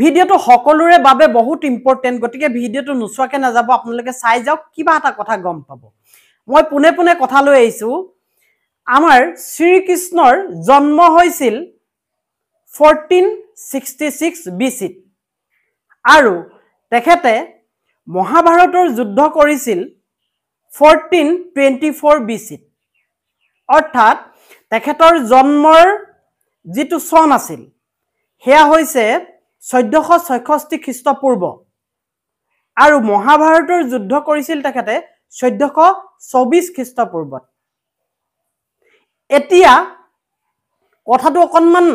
ভিডিওটো সকলোৰে বাবে বহুত ইম্পৰ্টেন্ট গতিকে ভিডিওটো নুচুৱাকে নাযাব আপোনালোকে চাই যাওক কিবা এটা কথা গম পাব মই পুনে পুনে কথা লৈ আইছো আমাৰ শ্ৰীকৃষ্ণৰ জন্ম হৈছিল 1466 BC আৰু তেখেতে মহাভাৰতৰ যুদ্ধ কৰিছিল 1424 BC অৰ্থাৎ তেখেতৰ জন্মৰ যেটো সন আছিল হেয়া হৈছে 1466 খ্ৰীষ্টপূৰ্ব আৰু মহাভাৰতৰ যুদ্ধ কৰিছিল তেখেতে 1424 খ্ৰীষ্টপূৰ্বত এতিয়া কথাটো অকনমান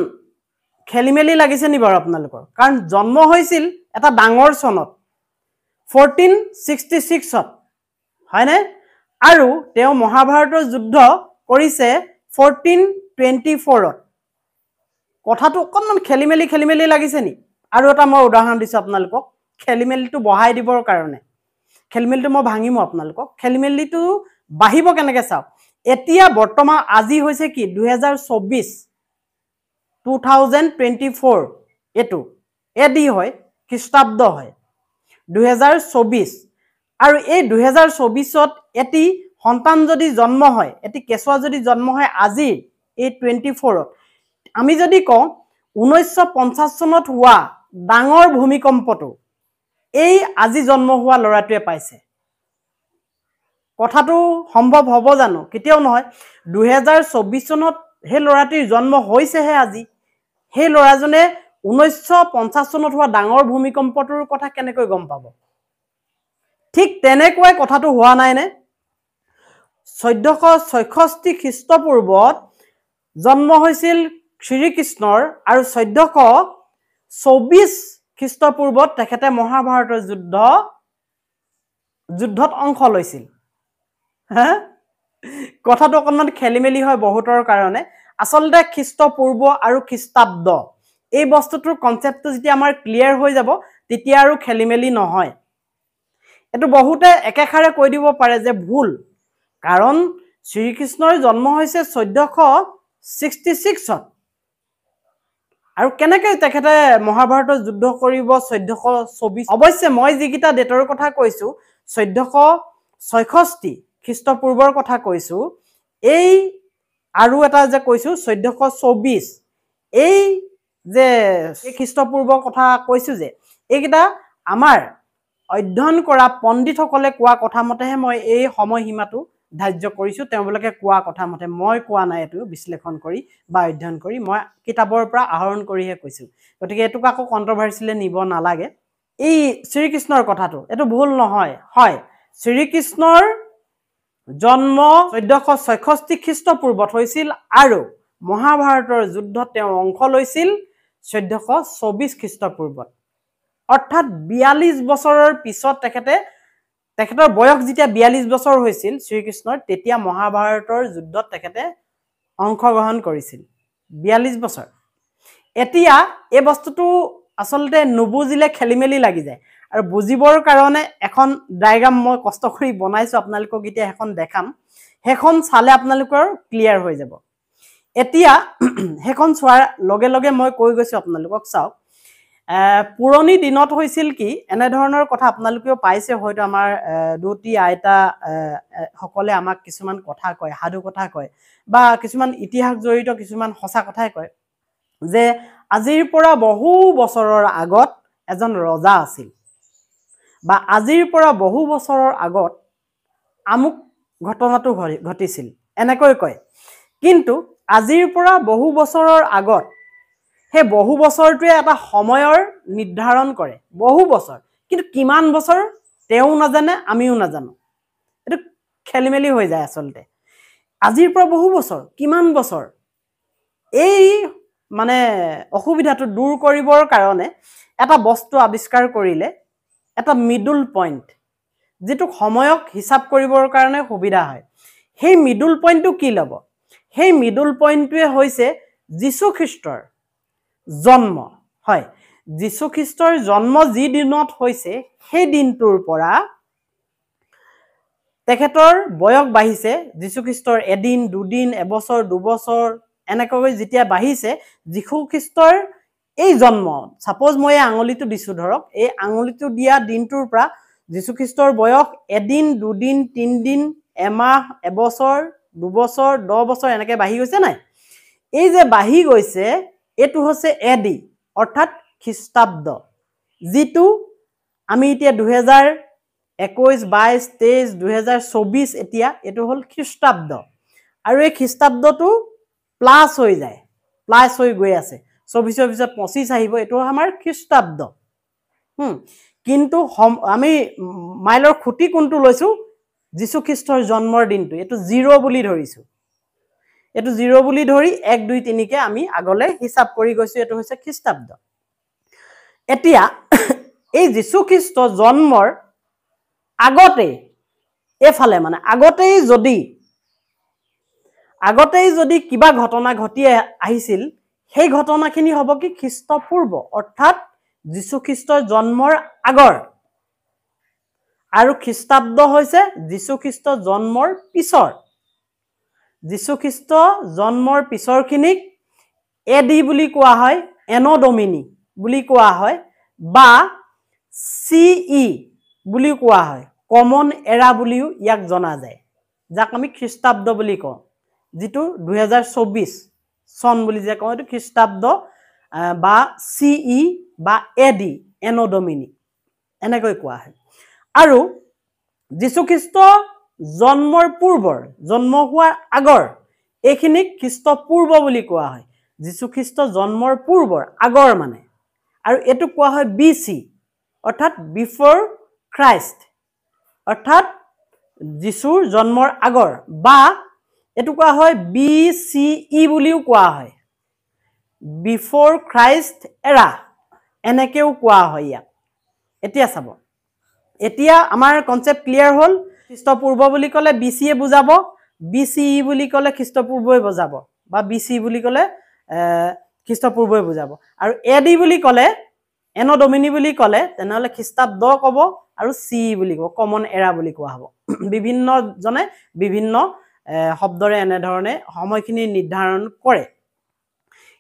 খেলিমেলি লাগিছে নি বাৰু আপোনালোকৰ কাৰণ জন্ম হৈছিল এটা ডাঙৰ সনত 1466 ত হয়নে আৰু তেওঁ মহাভাৰতৰ যুদ্ধ কৰিছে 1424 ত কথাটো অকনমান খেলিমেলি লাগিছে নি আৰু এটা মই উদাহৰণ দিছো আপোনালোকক খেলিমেলিটো বহাই দিবৰ কাৰণে খেলিমেলিটো মই ভাঙিম আপোনালোকক খেলিমেলিটো বাহিব কেনেকে চাও এতিয়া বৰ্তমান আজি হৈছে কি 2024 2024 এটো এডি হয় খ্ৰীষ্টাব্দ হয় 2024 আৰু এই 2024 ত এটি সন্তান যদি জন্ম হয় এটি কেঁচুৱা যদি জন্ম হয় আজি এই 24 ত আমি যদি কওঁ 1950 চনত হোৱা ডাঙৰ ভূমিকম্পটো এই আজি জন্ম হোৱা লৰাটোৱে পাইছে কথাটো সম্ভৱ হ'ব জানো কেতিয়াও নহয় 2024 চনত হে লৰাটিৰ জন্ম হৈছেহে আজি হে লৰাজনে 1950 চনত হোৱা ডাঙৰ ভূমিকম্পটোৰ কথা কেনেকৈ গম পাব ঠিক তেনেকৈ কথাটো হোৱা নাই নে 1466 খ্ৰীষ্টপূৰ্বত জন্ম হৈছিল শ্ৰীকৃষ্ণৰ আৰু 1424 খ্ৰীষ্টপূৰ্বত তেখেতে মহাভাৰতৰ যুদ্ধত অংশ লৈছিল হা কথাটো অকনমান খেলিমেলি হয় বহুতৰ কাৰণে আসলতে খ্ৰীষ্টপূৰ্ব আৰু খ্ৰীষ্টাব্দ এই বস্তুটোৰ কনসেপ্টটো যেতিয়া আমাৰ ক্লিয়াৰ হৈ যাব তেতিয়া আৰু খেলিমেলি নহয় এটো বহুতে একেখাৰে কৈ দিব পাৰে যে ভুল কাৰণ শ্ৰীকৃষ্ণৰ জন্ম হৈছে 1466 ত আৰু কেনেকৈ তেখেতে মহাভাৰতৰ যুদ্ধ কৰিব 1424 অৱশ্যে মই যিকিটা ডেটৰ কথা কৈছো 1466 খ্ৰীষ্টপূৰ্বৰ কথা কৈছো এই আৰু এটা যে কৈছো 1424 এই যে খ্ৰীষ্টপূৰ্বৰ কথা কৈছো যে এইকিটা আমাৰ অধ্যয়ন কৰা পণ্ডিতসকলে কোৱা কথা মতেহে মই এই সময়সীমাটো ধাৰ্য কৰিছো তেওঁলোকে কোৱা কথা মতে মই কোৱা নাই এটো বিশ্লেষণ কৰি বা অধ্যয়ন কৰি মই কিতাপৰ পৰা আহৰণ কৰিহে কৈছো গতিকে এটো কাকো কন্ট্ৰভাৰ্চিলে নিব নালাগে এই শ্ৰীকৃষ্ণৰ কথাটো এটো ভুল নহয় হয় শ্ৰীকৃষ্ণৰ জন্ম 1466 খ্ৰীষ্টপূৰ্বত হৈছিল আৰু মহাভাৰতৰ যুদ্ধত তেওঁ অংশ লৈছিল 1424 খ্ৰীষ্টপূৰ্বত অৰ্থাৎ 42 বছৰৰ পিছত তেখেতৰ বয়স যেতিয়া 42 বছৰ হৈছিল শ্ৰীকৃষ্ণৰ তেতিয়া মহাভাৰতৰ যুদ্ধত তেখেতে অংশগ্ৰহণ কৰিছিল 42 বছৰ এতিয়া এই বস্তুটো আসলতে নুবুজিলে খেলিমেলি লাগি যায় আৰু বুজিবৰ কাৰণে এখন ডায়াগ্ৰাম মই কষ্ট কৰি বনাইছো আপোনালোকক এতিয়া এখন দেখাম হেখন চালে আপোনালোকৰ ক্লিয়াৰ হৈ যাব এতিয়া হেখন চোৱাৰ লগে লগে মই কৈ গৈছো আপোনালোকক চাওক পুৰণি দিনত হৈছিল কি এনে ধৰণৰ কথা আপোনালোকেও পাইছে হয়তো আমাৰ দুটি আইতা সকলে আমাক কিছুমান কথা কয় হাদু কথা কয় বা কিছুমান ইতিহাস জড়িত কিছুমান সঁচা কথাই কয় যে আজিৰ পৰা বহু বছৰৰ আগত এজন ৰজা আছিল বা আজিৰ পৰা বহু বছৰৰ আগত আমুক ঘটনাটো ঘটিছিল এনেকৈ কয় কিন্তু আজিৰ পৰা বহু বছৰৰ আগত হে বহু বছৰটোৱে এটা সময়ৰ নিৰ্ধাৰণ কৰে বহু বছৰ কিন্তু কিমান বছৰ তেও নাজানে আমিও নাজানো এটো খেলিমেলি হৈ যায় আসলতে আজিৰ পৰা বহু বছৰ কিমান বছৰ এই মানে অসুবিধাটো দূৰ কৰিবৰ কাৰণে এটা বস্তু আৱিষ্কাৰ কৰিলে এটা মিডল পইণ্ট যেটো সময়ক হিসাব কৰিবৰ কাৰণে সুবিধা হয় সেই মিডল পইণ্টটো কি লব সেই মিডল পইণ্টটোৱে হৈছে যীশু খ্ৰীষ্টৰ জন্ম হয় যীশু খ্ৰীষ্টৰ জন্ম যি দিনত হৈছে সেই দিনটোৰ পৰা তেখেতৰ বয়স বাঢ়িছে যীশু খ্ৰীষ্টৰ এদিন দুদিন এবছৰ দুবছৰ এনেকৈ যেতিয়া বাঢ়িছে যীশু খ্ৰীষ্টৰ এই জন্ম সাপোজ মই আঙুলিটো দিছো ধৰক এই আঙুলিটো দিয়া দিনটোৰ পৰা যীশুখ্ৰীষ্টৰ বয়স এদিন দুদিন তিনদিন এমাহ এবছৰ দুবছৰ 10 বছৰ এনেকৈ বাঢ়ি গৈছে নাই এই যে বাঢ়ি গৈছে এটো হৈছে এডি অৰ্থাৎ খ্ৰীষ্টাব্দ যেটো আমি এতিয়া 2021 22 23 2024 এতিয়া এটো হল খ্ৰীষ্টাব্দ আৰু এই খ্ৰীষ্টাব্দটো প্লাস হৈ যায় প্লাস হৈ গৈ আছে 24 পিছত 25 আহিব এটো আমাৰ খ্ৰীষ্টাব্দ কিন্তু আমি মাইলৰ খুঁটি কোনটো লৈছো যীশুখ্ৰীষ্টৰ জন্মৰ দিনটো এটো 0 বুলি ধৰিছো এটো 0 বুলি ধৰি 1 2 3 কে আমি আগলে হিসাব কৰি গৈছো এটো হৈছে খ্ৰীষ্টাব্দ এতিয়া এই যীশুখ্ৰীষ্ট জন্মৰ আগতে এফালে মানে আগতেই যদি কিবা ঘটনা ঘটি আহিছিল সেই ঘটনাখিনি হ'ব কি খ্ৰীষ্টপূৰ্ব অৰ্থাৎ যীশুখ্ৰীষ্টৰ জন্মৰ আগৰ আৰু খ্ৰীষ্টাব্দ হৈছে যীশুখ্ৰীষ্ট জন্মৰ পিছৰ যীশুখ্ৰীষ্ট জন্মৰ পিছৰখিনিক এডি বুলি কোৱা হয় এনো ডমিনি বুলি কোৱা হয় বা সিই বুলি কোৱা হয় কমন এৰা বুলিও ইয়াক জনা যায় যাক আমি খ্ৰীষ্টাব্দ বুলি কওঁ যেটো 2024 সন বুলি যে কওঁ এটো খ্ৰীষ্টাব্দ বা সিই বা এডি এনো ডমিনি এনেকৈ কোৱা হয় আৰু যীশুখ্ৰীষ্ট জন্মৰ পূৰ্বৰ জন্ম হোৱাৰ আগৰ এইখিনিক খ্ৰীষ্টপূৰ্ব বুলি কোৱা হয় যীশুখ্ৰীষ্ট জন্মৰ পূৰ্বৰ আগৰ মানে আৰু এটো কোৱা হয় বিসি অৰ্থাৎ বিফৰ খ্ৰাইষ্ট অৰ্থাৎ যীশুৰ জন্মৰ আগৰ বা এটো কোৱা হয় বিসিই বুলিও কোৱা হয় বিফৰ খ্ৰাইষ্ট এৰা এনেকেও কোৱা হয় ইয়াক এতিয়া চাব এতিয়া আমাৰ কনসেপ্ট ক্লিয়াৰ হল খ্ৰীষ্টপূৰ্ব বুলি ক'লে বিসি এ বুজাব বিসিই বুলি ক'লে খ্ৰীষ্টপূৰ্বই বুজাব বা বিসি বুলি ক'লে খ্ৰীষ্টপূৰ্বই বুজাব আৰু এডি বুলি ক'লে এনো ডমিনি বুলি ক'লে তেনেহলে খ্ৰীষ্টাব্দ ক'ব আৰু সি বুলি ক'ব কমন এৰা বুলি কোৱা হ'ব বিভিন্ন জনে বিভিন্ন শব্দৰে এনে ধৰণে সময়খিনি নিৰ্ধাৰণ কৰে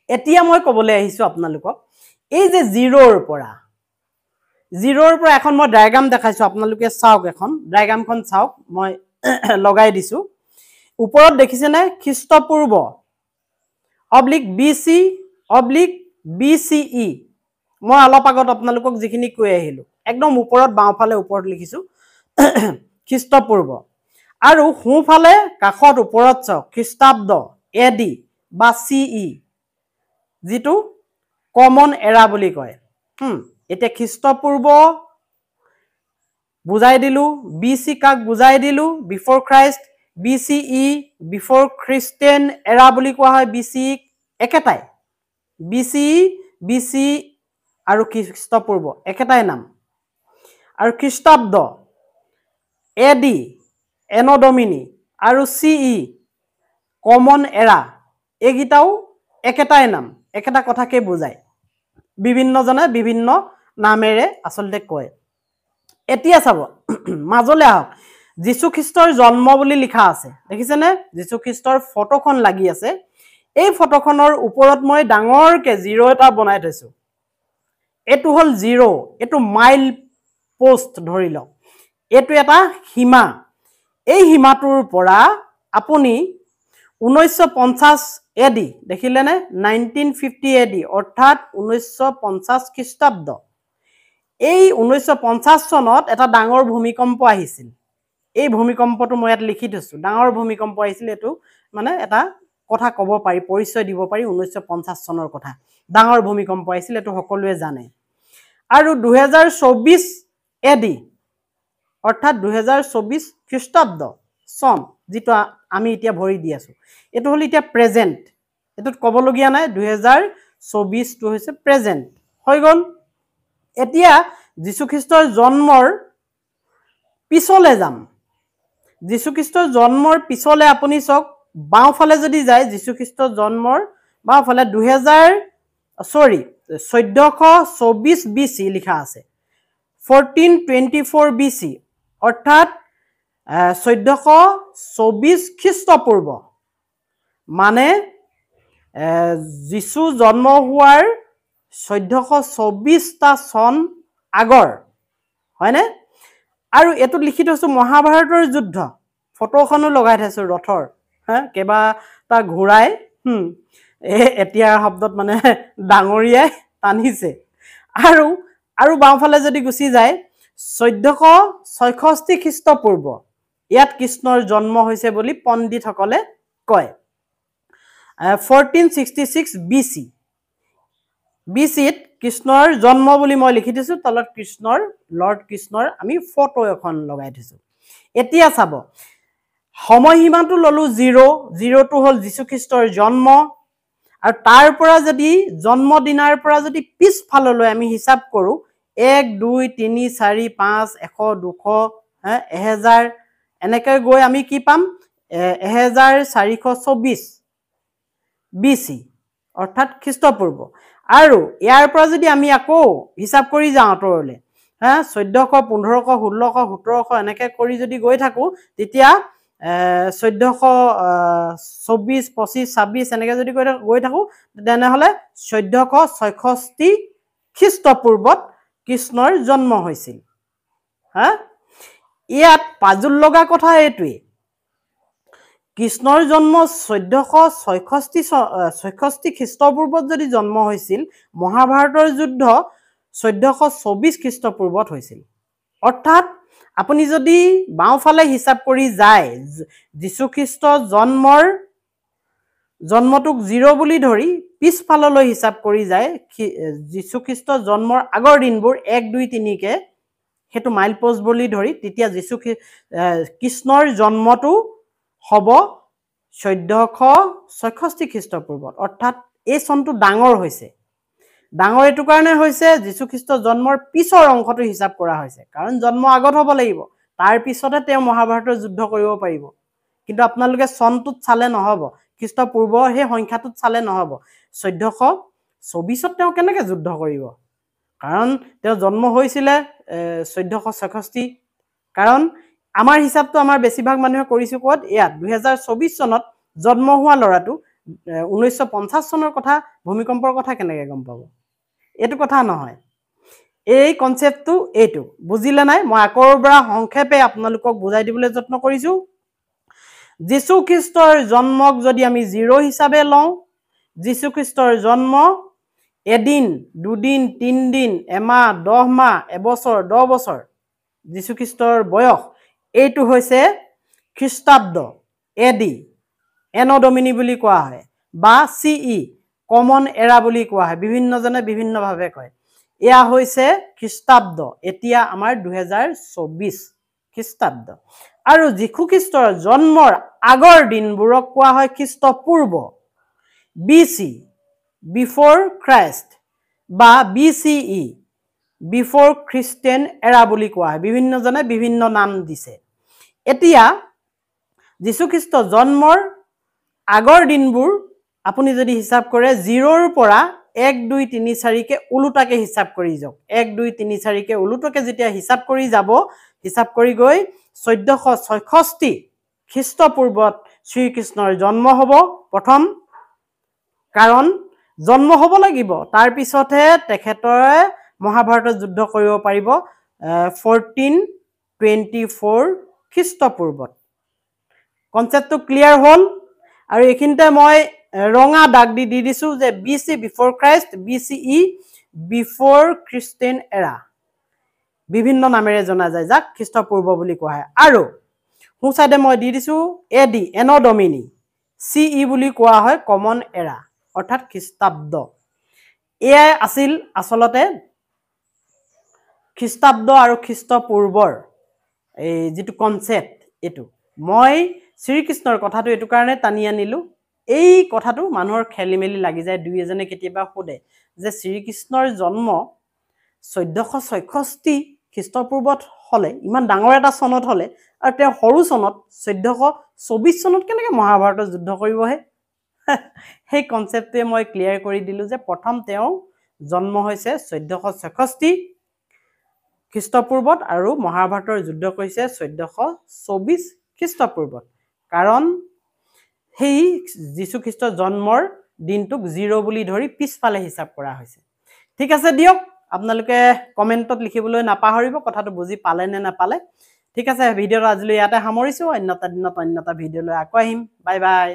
এতিয়া মই ক'বলৈ আহিছো আপোনালোকক এই যে 0ৰ পৰা এখন মই ডায়াগ্ৰাম দেখাইছো আপোনালোকে চাওক এখন ডায়াগ্ৰামখন চাওক মই লগাই দিছো ওপৰত দেখিছে নে খ্ৰীষ্টপূৰ্ব /BC /BCE মই অলপ আগত আপোনালোকক যিখিনি কৈ আহিলো একদম ওপৰত বাওঁফালে ওপৰত লিখিছো খ্ৰীষ্টপূৰ্ব আৰু সোঁফালে কাখত ওপৰত চাওক খ্ৰীষ্টাব্দ এডি বা সিই যেটো কমন এৰা বুলি কয় এতিয়া খ্ৰীষ্টপূৰ্ব বুজাই দিলো বিসি কাক বুজাই দিলো before Christ BCE before Christian এৰা বুলি কোৱা হয় বিসি একেটাই বিসি আৰু খ্ৰীষ্টপূৰ্ব একেটাই নাম আৰু খ্ৰীষ্টাব্দ এডি এনো ডমিনি আৰু সিই কমন এৰা এগিটাও একেটাই নাম একেটা কথাকে বুজায় বিভিন্ন জনে বিভিন্ন নামেৰে আসলতে কয় এতিয়া চাব মাজলে আহক যীশুখ্ৰীষ্টৰ জন্ম বুলি লিখা আছে দেখিছে নে যীশুখ্ৰীষ্টৰ ফটোখন লাগি আছে এই ফটোখনৰ ওপৰত মই ডাঙৰকে 0 এটা বনাই থৈছো এটো হল 0 এটো মাইল পোষ্ট ধৰি লওক এটো এটা সীমা এই সীমাটোৰ পৰা আপুনি 1950 এডি দেখিলে নে 1950 এডি অৰ্থাৎ 1950 খ্ৰীষ্টাব্দ এই 1950 চনত এটা ডাঙৰ ভূমিকম্প আহিছিল এই ভূমিকম্পটো মই ইয়াত লিখি থৈছো ডাঙৰ ভূমিকম্প আহিছিল এটো মানে এটা কথা ক'ব পাৰি পৰিচয় দিব পাৰি 1950 চনৰ কথা ডাঙৰ ভূমিকম্প আহিছিল এটো সকলোৱে জানে আৰু 2024 এডি অৰ্থাৎ 2024 খ্ৰীষ্টাব্দ সন যেটো আমি এতিয়া ভৰি দি আছো এটো হল এতিয়া প্ৰেজেন্ট এটোত ক'বলগীয়া নাই 2024 টো হৈছে প্ৰেজেন্ট হৈ গল এতিয়া যীশুখ্ৰীষ্টৰ জন্মৰ পিছলে যাম যীশুখ্ৰীষ্টৰ জন্মৰ পিছলে আপুনি চক বাওঁফালে যদি যায় যীশুখ্ৰীষ্টৰ জন্মৰ বাওঁফালে 1424 BC লিখা আছে 1424 BC অৰ্থাৎ 1424 খ্ৰীষ্টপূৰ্ব মানে যীশু জন্ম হোৱাৰ 1424টা চন আগৰ হয়নে আৰু এটো লিখি থৈছো মহাভাৰতৰ যুদ্ধ ফটোখনো লগাই থৈছো ৰথৰ হা কেবাটা ঘোৰাই এতিয়াৰ শব্দত মানে ডাঙৰীয়াই টানিছে আৰু বাওঁফালে যদি গুচি যায় 1466 খ্ৰীষ্টপূৰ্ব ইয়াত কৃষ্ণৰ জন্ম হৈছে বুলি পণ্ডিতসকলে কয় 1466 BC BCত কৃষ্ণৰ জন্ম বুলি মই লিখি দিছো তলত কৃষ্ণৰ লৰ্ড কৃষ্ণৰ আমি ফটো এখন লগাই দিছো এতিয়া চাব সময়সীমাটো ললো 0 টো হল যীশু খ্ৰীষ্টৰ জন্ম আৰু তাৰ পৰা যদি জন্মদিনৰ পৰা যদি পিছফাললৈ আমি হিসাব কৰো 1 2 3 4 5 100 200 1000 এনেকৈ গৈ আমি কি পাম 1424 BC অৰ্থাৎ খ্ৰীষ্টপূৰ্ব আৰু ইয়াৰ পৰা যদি আমি আকৌ হিসাব কৰি যাওঁ আতৰলে 1400 1500 1600 1700 এনেকৈ কৰি যদি গৈ থাকো তেতিয়া 1424 25 26 এনেকৈ যদি গৈ থাকো তেনেহলে 1466 খ্ৰীষ্টপূৰ্বত কৃষ্ণৰ জন্ম হৈছিল ইয়াত পাজুল লগা কথা এইটোই কৃষ্ণৰ জন্ম 1466 খ্ৰীষ্টপূৰ্বত যদি জন্ম হৈছিল মহাভাৰতৰ যুদ্ধ 1424 খ্ৰীষ্টপূৰ্বত হৈছিল অৰ্থাৎ আপুনি যদি বাওঁফালে হিসাব কৰি যায় যীশু খ্ৰীষ্ট জন্মটোক 0 বুলি ধৰি পিছফাললৈ হিসাব কৰি যায় যীশু খ্ৰীষ্ট জন্মৰ আগৰ দিনবোৰ 1 2 3 কে হেতু মাইল পোষ্ট বুলি ধৰি তেতিয়া যীশু কৃষ্ণৰ জন্মটো হ'ব 1466 খ্ৰীষ্টপূৰ্বত অৰ্থাৎ এই চনটো ডাঙৰ হৈছে ডাঙৰ এটো কাৰণে হৈছে যীশু খ্ৰীষ্ট জন্মৰ পিছৰ অংশটো হিসাব কৰা হৈছে কাৰণ জন্ম আগত হ'ব লাগিব তাৰ পিছতে তেওঁ মহাভাৰতৰ যুদ্ধ কৰিব পাৰিব কিন্তু আপোনালোকে চনটোত চালে নহব খ্ৰীষ্টপূৰ্ব হে সংখ্যাটোত চালে নহব 1424ত তেওঁ কেনেকৈ যুদ্ধ কৰিব কাৰণ তেওঁ জন্ম হৈছিল 1466 কাৰণ আমাৰ হিসাবটো আমাৰ বেছিভাগ মানুহে কৰিছো ক'ত ইয়াত 2024 চনত জন্ম হোৱা লৰাটো 1950 চনৰ কথা ভূমিকম্পৰ কথা কেনেকৈ গম পাব এটো কথা নহয় এই কনসেপ্টটো এটো বুজিলে নাই মই আকৰবৰা সংক্ষেপে আপোনালোকক বুজাই দিবলৈ যত্ন কৰিছো যীশু খ্ৰীষ্টৰ জন্মক যদি আমি 0 হিচাপে লওঁ যীশু খ্ৰীষ্টৰ জন্ম এদিন দুদিন তিনদিন এমাহ 10 মাহ এবছৰ 10 বছৰ যীশু খ্ৰীষ্টৰ বয়স এইটো হৈছে খ্ৰীষ্টাব্দ এডি এনো ডমিনি বুলি কোৱা হয় বা সিই কমন এৰা বুলি কোৱা হয় বিভিন্নজনে বিভিন্নভাৱে কয় এয়া হৈছে খ্ৰীষ্টাব্দ এতিয়া আমাৰ 2024 খ্ৰীষ্টাব্দ আৰু যীশু খ্ৰীষ্টৰ জন্মৰ আগৰ দিনবোৰক কোৱা হয় খ্ৰীষ্টপূৰ্ব BC বিফৰ ক্ৰাইষ্ট বা BCE বিফৰ খ্ৰীষ্টিয়ান এৰা বুলি কোৱা হয় বিভিন্নজনে বিভিন্ন নাম দিছে এতিয়া যীশু খ্ৰীষ্ট জন্মৰ আগৰ দিনবোৰ আপুনি যদি হিসাব কৰে 0 ৰ পৰা 1 2 3 4 কে উলুটাকে হিসাব কৰি যাওক 1 2 3 4 কে উলুটাকে যেতিয়া হিসাব কৰি যাব হিসাব কৰি গৈ 1466 খ্ৰীষ্টপূৰ্বত শ্ৰীকৃষ্ণৰ জন্ম হ'ব প্ৰথম কাৰণ জন্ম হ'ব লাগিব তাৰ পিছতহে তেখেতৰে মহাভাৰতৰ যুদ্ধ কৰিব পাৰিব 1424 খ্ৰীষ্টপূৰ্বত কনসেপ্টটো ক্লিয়াৰ হ'ল আৰু এখিনতে মই ৰঙা দাগ দি দিছো যে BC before Christ BCE before Christian এৰা বিভিন্ন নামেৰে জনা যায় যাক খ্ৰীষ্টপূৰ্ব বুলি কোৱা হয় আৰু হু সাইডে মই দি দিছো এডি এনো ডমিনি CE বুলি কোৱা হয় কমন এৰা অৰ্থাৎ খ্ৰীষ্টাব্দ এয়াই আছিল আসলতে খ্ৰীষ্টাব্দ আৰু খ্ৰীষ্টপূৰ্বৰ এই যেটো কনসেপ্ট এটো মই শ্ৰীকৃষ্ণৰ কথাটো এটো কাৰণে টানি আনিলো এই কথাটো মানুহৰ খেলিমেলি লাগি যায় দুই এজনে কেতিয়াবা সোধে যে শ্ৰীকৃষ্ণৰ জন্ম 1466 খ্ৰীষ্টপূৰ্বত হলে ইমান ডাঙৰ এটা চনত হলে আৰু তেওঁ সৰু চনত 1424 চনত কেনেকৈ মহাভাৰতৰ যুদ্ধ কৰিবহে সেই কনসেপ্টে মই ক্লিয়াৰ কৰি দিলো যে প্ৰথম তেওঁ জন্ম হৈছে 1466 খ্ৰীষ্টপূৰ্বত আৰু মহাভাৰতৰ যুদ্ধ কৰিছে 1424 খ্ৰীষ্টপূৰ্বত কাৰণ সেই যীশু খ্ৰীষ্টৰ জন্মৰ দিনটোক 0 বুলি ধৰি পিছফালে হিসাব কৰা হৈছে ঠিক আছে দিয়ক আপোনালোকে কমেণ্টত লিখিবলৈ নাপাহৰিব কথাটো বুজি পালে নে নাপালে ঠিক আছে ভিডিঅ'টো আজিলৈ ইয়াতে সামৰিছোঁ অন্য এটা দিনত অন্য এটা ভিডিঅ' লৈ আকৌ আহিম বাই বাই